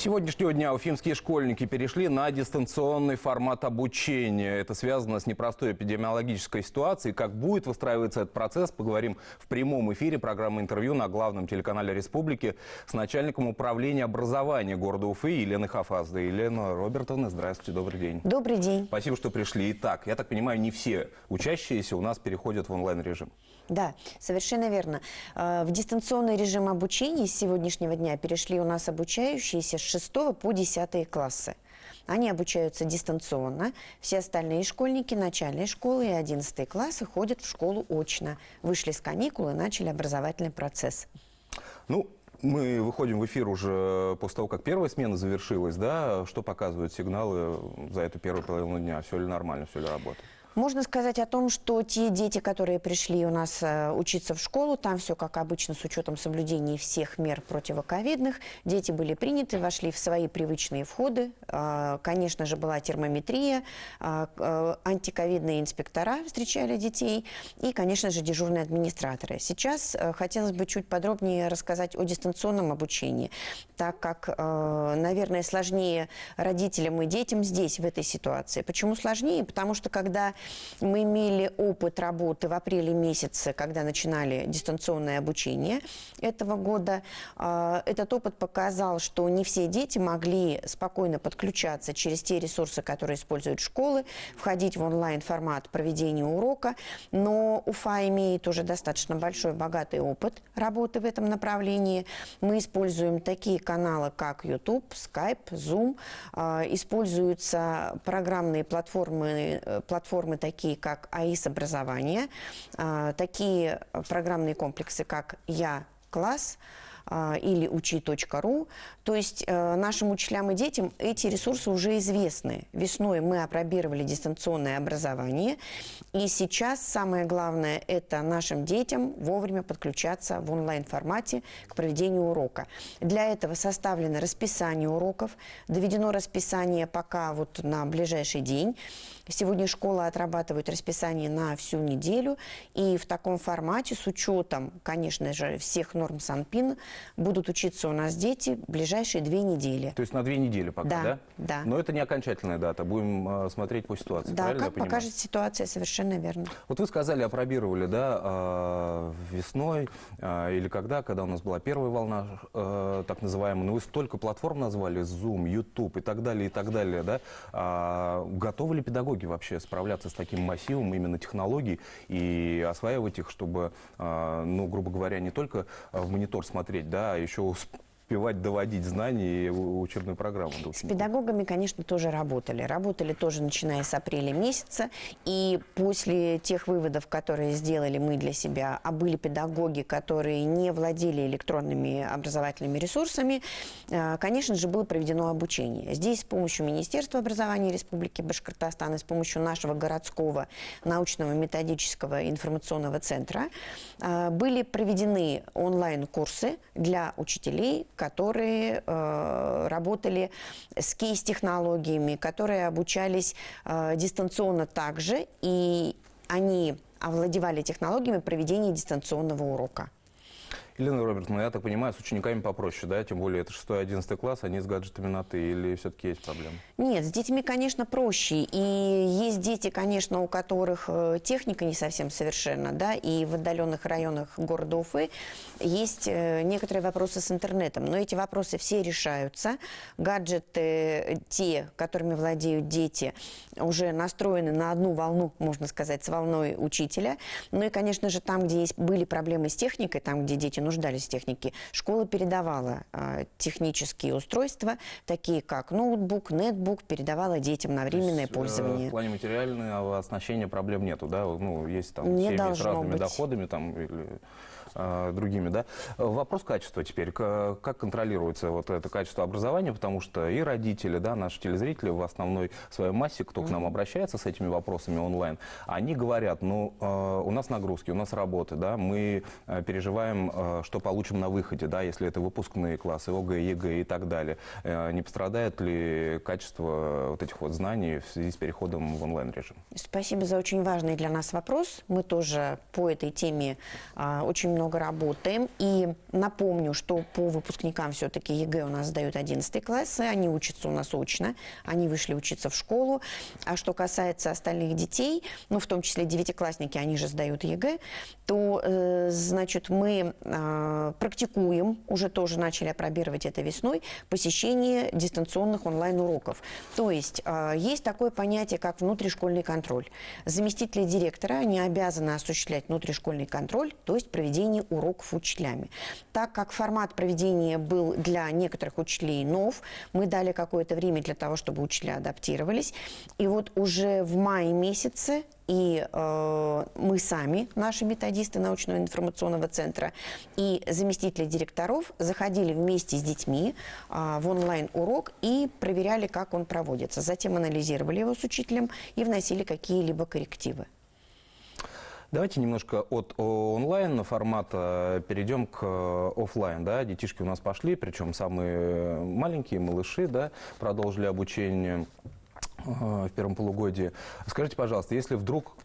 С сегодняшнего дня уфимские школьники перешли на дистанционный формат обучения. Это связано с непростой эпидемиологической ситуацией. Как будет выстраиваться этот процесс, поговорим в прямом эфире программы «Интервью» на главном телеканале республики с начальником управления образования города Уфы Еленой Хафаздой. Елена Робертовна, здравствуйте, добрый день. Добрый день. Спасибо, что пришли. Итак, я так понимаю, не все учащиеся у нас переходят в онлайн-режим. Да, совершенно верно. В дистанционный режим обучения с сегодняшнего дня перешли у нас обучающиеся с 6 по 10 классы. Они обучаются дистанционно. Все остальные школьники начальной школы и 11 классы ходят в школу очно. Вышли с каникул и начали образовательный процесс. Мы выходим в эфир уже после того, как первая смена завершилась, да? Что показывают сигналы за эту первую половину дня? Все ли нормально, все ли работает? Можно сказать о том, что те дети, которые пришли у нас учиться в школу, там все как обычно с учетом соблюдения всех мер противоковидных. Дети были приняты, вошли в свои привычные входы. Конечно же, была термометрия, антиковидные инспектора встречали детей и, конечно же, дежурные администраторы. Сейчас хотелось бы чуть подробнее рассказать о дистанционном обучении, так как, наверное, сложнее родителям и детям здесь, в этой ситуации. Почему сложнее? Потому что когда мы имели опыт работы в апреле месяце, когда начинали дистанционное обучение этого года. Этот опыт показал, что не все дети могли спокойно подключаться через те ресурсы, которые используют школы, входить в онлайн-формат проведения урока. Но Уфа имеет уже достаточно большой, богатый опыт работы в этом направлении. Мы используем такие каналы, как YouTube, Skype, Zoom. Используются программные платформы такие как АИС образование, такие программные комплексы, как Я-класс или учи.ру. То есть нашим учителям и детям эти ресурсы уже известны. Весной мы опробировали дистанционное образование, и сейчас самое главное – это нашим детям вовремя подключаться в онлайн-формате к проведению урока. Для этого составлено расписание уроков, доведено расписание пока вот на ближайший день. Сегодня школа отрабатывает расписание на всю неделю, и в таком формате, с учетом, конечно же, всех норм Санпин, будут учиться у нас дети в ближайшие 2 недели. То есть на 2 недели пока, да? Да. Но это не окончательная дата, будем смотреть по ситуации, да, правильно я понимаю? Покажет ситуация, совершенно верно. Вот вы сказали, опробировали, да, весной или когда у нас была первая волна, так называемая, но вы столько платформ назвали, Zoom, YouTube и так далее, да? Готовы ли педагоги вообще справляться с таким массивом именно технологий и осваивать их, чтобы, грубо говоря, не только в монитор смотреть, да, а еще успевать доводить знания и учебную программу? С педагогами, конечно, тоже работали. Работали тоже, начиная с апреля месяца. И после тех выводов, которые сделали мы для себя, а были педагоги, которые не владели электронными образовательными ресурсами, конечно же, было проведено обучение. Здесь с помощью Министерства образования Республики Башкортостан и с помощью нашего городского научного методического информационного центра были проведены онлайн-курсы для учителей, которые работали с кейс-технологиями, которые обучались дистанционно также, и они овладевали технологиями проведения дистанционного урока. Елена Робертовна, я так понимаю, с учениками попроще, да? Тем более это 6-11 класс, они с гаджетами на «ты», или все-таки есть проблемы? Нет, с детьми, конечно, проще. И есть дети, конечно, у которых техника не совсем совершенна, да, и в отдаленных районах города Уфы есть некоторые вопросы с интернетом. Но эти вопросы все решаются. Гаджеты, те, которыми владеют дети, уже настроены на одну волну, можно сказать, с волной учителя. Ну и, конечно же, там, где были проблемы с техникой, там, где дети нуждались в технике, школа передавала технические устройства, такие как ноутбук, нетбук, передавала детям на временное пользование. В плане материального оснащения проблем нету, да? Есть там не семьи с разными быть. доходами там, или другими, да? Вопрос качества теперь. Как контролируется вот это качество образования? Потому что и родители, да, наши телезрители в основной своей массе, кто к нам обращается с этими вопросами онлайн, они говорят, у нас нагрузки, у нас работы, да, мы переживаем, что получим на выходе, да, если это выпускные классы, ОГЭ, ЕГЭ и так далее. Не пострадает ли качество вот этих вот знаний в связи с переходом в онлайн-режим? Спасибо за очень важный для нас вопрос. Мы тоже по этой теме очень много работаем. И напомню, что по выпускникам все-таки ЕГЭ у нас сдают 11 классы, они учатся у нас очно, они вышли учиться в школу. А что касается остальных детей, ну, в том числе девятиклассники, они же сдают ЕГЭ, то, значит, мы практикуем, уже тоже начали опробировать это весной, посещение дистанционных онлайн-уроков. То есть есть такое понятие, как внутришкольный контроль. Заместители директора, они обязаны осуществлять внутришкольный контроль, то есть проведение уроков учителями. Так как формат проведения был для некоторых учителей нов, мы дали какое-то время для того, чтобы учителя адаптировались. И вот уже в мае месяце и мы сами, наши методисты научного информационного центра, и заместители директоров заходили вместе с детьми в онлайн-урок и проверяли, как он проводится. Затем анализировали его с учителем и вносили какие-либо коррективы. Давайте немножко от онлайн формата перейдем к офлайн. Да? Детишки у нас пошли, причем самые маленькие, малыши, да, продолжили обучение в первом полугодии. Скажите, пожалуйста, если вдруг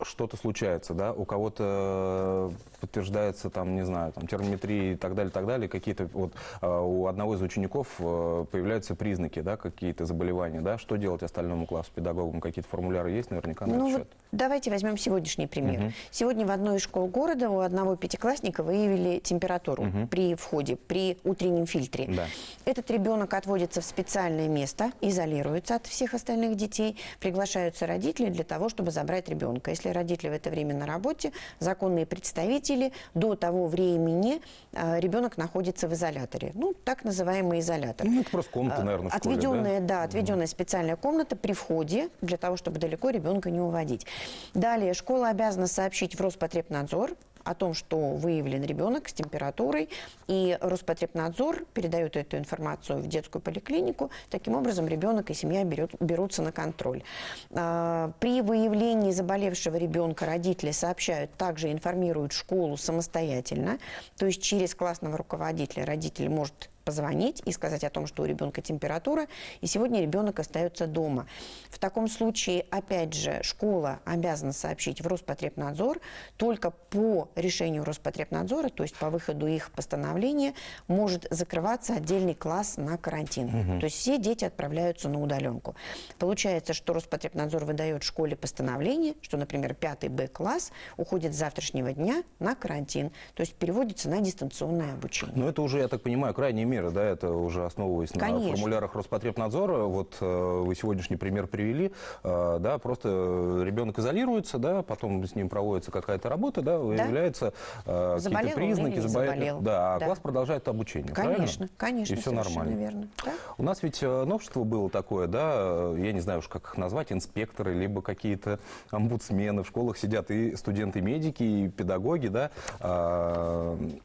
что-то случается, да, у кого-то подтверждается, там, не знаю, там, термометрия и так далее, какие-то вот у одного из учеников появляются признаки, да, какие-то заболевания, да, что делать остальному классу, педагогам, какие-то формуляры есть наверняка на этот счет? Вот давайте возьмем сегодняшний пример. Сегодня в одной из школ города у одного пятиклассника выявили температуру при входе, при утреннем фильтре. Да. Этот ребенок отводится в специальное место, изолируется от всех остальных детей, приглашаются родители для того, чтобы забрать ребенка. Если родители в это время на работе, законные представители, до того времени ребенок находится в изоляторе. Ну, так называемый изолятор. Ну, это просто комната, наверное, в школе, отведенная, да, отведенная специальная комната при входе, для того, чтобы далеко ребенка не уводить. Далее, школа обязана сообщить в Роспотребнадзор о том, что выявлен ребенок с температурой, и Роспотребнадзор передает эту информацию в детскую поликлинику. Таким образом, ребенок и семья берутся на контроль. При выявлении заболевшего ребенка родители сообщают, также информируют школу самостоятельно, то есть через классного руководителя родитель может позвонить и сказать о том, что у ребенка температура, и сегодня ребенок остается дома. В таком случае, опять же, школа обязана сообщить в Роспотребнадзор. Только по решению Роспотребнадзора, то есть по выходу их постановления, может закрываться отдельный класс на карантин. То есть все дети отправляются на удаленку. Получается, что Роспотребнадзор выдает школе постановление, что, например, 5 Б-класс уходит с завтрашнего дня на карантин, то есть переводится на дистанционное обучение. Но это уже, я так понимаю, крайние меры. Да, это уже основываясь на формулярах Роспотребнадзора. Вот вы сегодняшний пример привели, да, просто ребенок изолируется, да, потом с ним проводится какая-то работа, да, выявляются какие-то признаки, да, а класс продолжает обучение. Конечно, конечно, и все нормально. Верно. Да? У нас ведь новшество было такое, да, я не знаю уж, как их назвать, инспекторы, либо какие-то омбудсмены. В школах сидят и студенты-медики, и педагоги, да,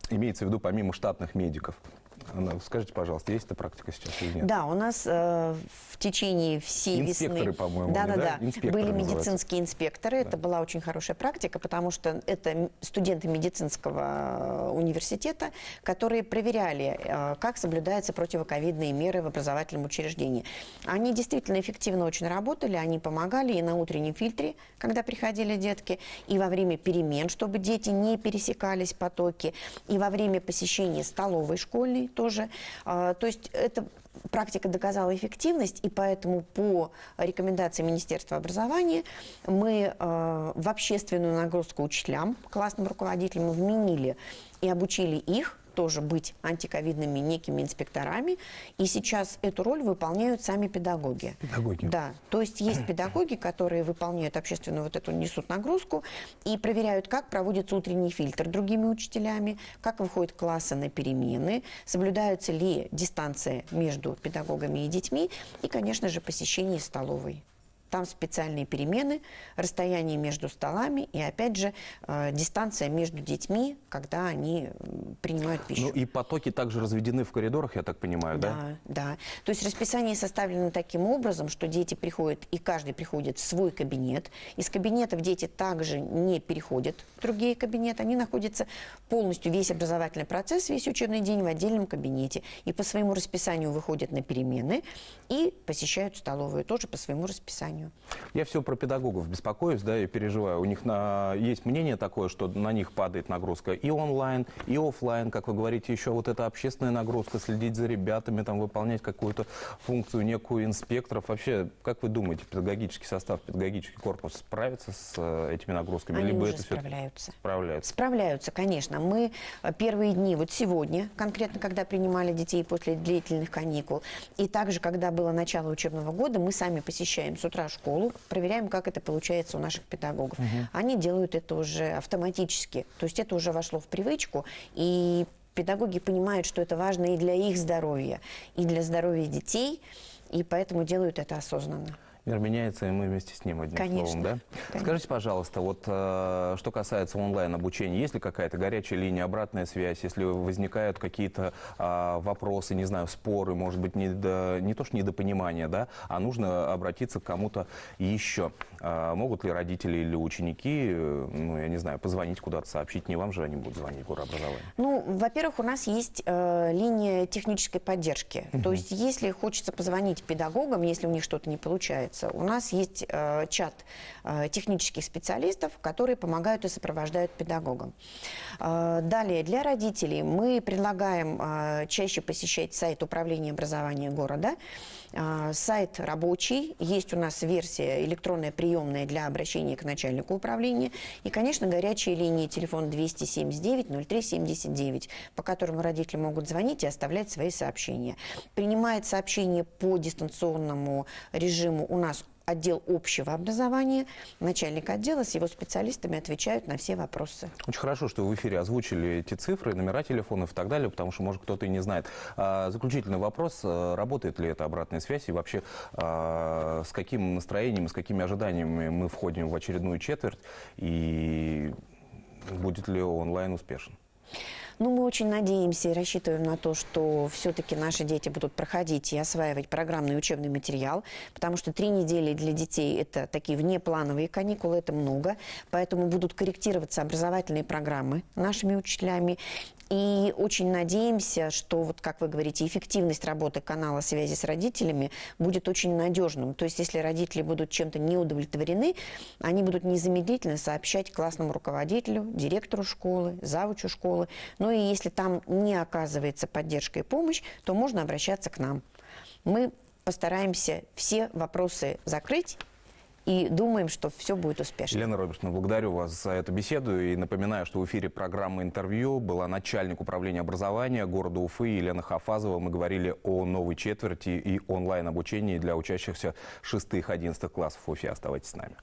имеется в виду помимо штатных медиков. Скажите, пожалуйста, есть эта практика сейчас или нет? Да, у нас в течение всей инспекторы, весны... по-моему, да, были называются. медицинские инспекторы. Да. Это была очень хорошая практика, потому что это студенты медицинского университета, которые проверяли, как соблюдаются противоковидные меры в образовательном учреждении. Они действительно эффективно очень работали, они помогали и на утреннем фильтре, когда приходили детки, и во время перемен, чтобы дети не пересекались потоки, и во время посещения столовой школьной тоже. То есть эта практика доказала эффективность, и поэтому по рекомендации Министерства образования мы в общественную нагрузку учителям, классным руководителям вменили и обучили их тоже быть антиковидными некими инспекторами, и сейчас эту роль выполняют сами педагоги. Педагоги. Да, то есть есть педагоги, которые выполняют общественную вот эту, несут нагрузку и проверяют, как проводится утренний фильтр другими учителями, как выходят классы на перемены, соблюдается ли дистанция между педагогами и детьми, и, конечно же, посещение столовой. Там специальные перемены, расстояние между столами и, опять же, дистанция между детьми, когда они принимают пищу. Ну и потоки также разведены в коридорах, я так понимаю, да? Да. То есть расписание составлено таким образом, что дети приходят, и каждый приходит в свой кабинет. Из кабинетов дети также не переходят в другие кабинеты. Они находятся полностью, весь образовательный процесс, весь учебный день в отдельном кабинете. И по своему расписанию выходят на перемены и посещают столовую тоже по своему расписанию. образованию. Я все про педагогов беспокоюсь, да, и переживаю. У них есть мнение такое, что на них падает нагрузка и онлайн, и офлайн, как вы говорите, еще вот эта общественная нагрузка, следить за ребятами, там, выполнять какую-то функцию некую инспекторов. Вообще, как вы думаете, педагогический состав, педагогический корпус справится с этими нагрузками? Они Либо уже это всё- справляются. Справляются. Справляются, конечно. Мы первые дни, вот сегодня, конкретно, когда принимали детей после длительных каникул, и также, когда было начало учебного года, мы сами посещаем с утра школу, проверяем, как это получается у наших педагогов. Они делают это уже автоматически, то есть это уже вошло в привычку, и педагоги понимают, что это важно и для их здоровья, и для здоровья детей, и поэтому делают это осознанно. Мир меняется, и мы вместе с ним, одним Конечно, словом, да? конечно. Скажите, пожалуйста, вот что касается онлайн-обучения, есть ли какая-то горячая линия, обратная связь, если возникают какие-то вопросы, не знаю, споры, может быть, не то что недопонимание, да, а нужно обратиться к кому-то еще. Могут ли родители или ученики, ну, я не знаю, позвонить куда-то, сообщить, не вам же они будут звонить в Горобразование? Ну, во-первых, у нас есть линия технической поддержки. То есть, если хочется позвонить педагогам, если у них что-то не получается, у нас есть чат технических специалистов, которые помогают и сопровождают педагогам. Далее, для родителей мы предлагаем чаще посещать сайт управления образования города. Сайт рабочий, есть у нас версия электронная приемная для обращения к начальнику управления. И, конечно, горячие линии, телефон 279-03-79, по которому родители могут звонить и оставлять свои сообщения. Принимает сообщения по дистанционному режиму у нас отдел общего образования, начальник отдела с его специалистами отвечают на все вопросы. Очень хорошо, что вы в эфире озвучили эти цифры, номера телефонов и так далее, потому что, может, кто-то и не знает. Заключительный вопрос, работает ли эта обратная связь и вообще с каким настроением, с какими ожиданиями мы входим в очередную четверть и будет ли онлайн успешен? Ну, мы очень надеемся и рассчитываем на то, что все-таки наши дети будут проходить и осваивать программный учебный материал, потому что 3 недели для детей – это такие внеплановые каникулы, это много, поэтому будут корректироваться образовательные программы нашими учителями. И очень надеемся, что, вот как вы говорите, эффективность работы канала связи с родителями будет очень надежным. То есть, если родители будут чем-то не удовлетворены, они будут незамедлительно сообщать классному руководителю, директору школы, завучу школы. Ну и если там не оказывается поддержка и помощь, то можно обращаться к нам. Мы постараемся все вопросы закрыть и думаем, что все будет успешно. Елена Робертовна, благодарю вас за эту беседу и напоминаю, что в эфире программы «Интервью» была начальник управления образования города Уфы Елена Хафазова. Мы говорили о новой четверти и онлайн-обучении для учащихся 6-11 классов в Уфе. Оставайтесь с нами.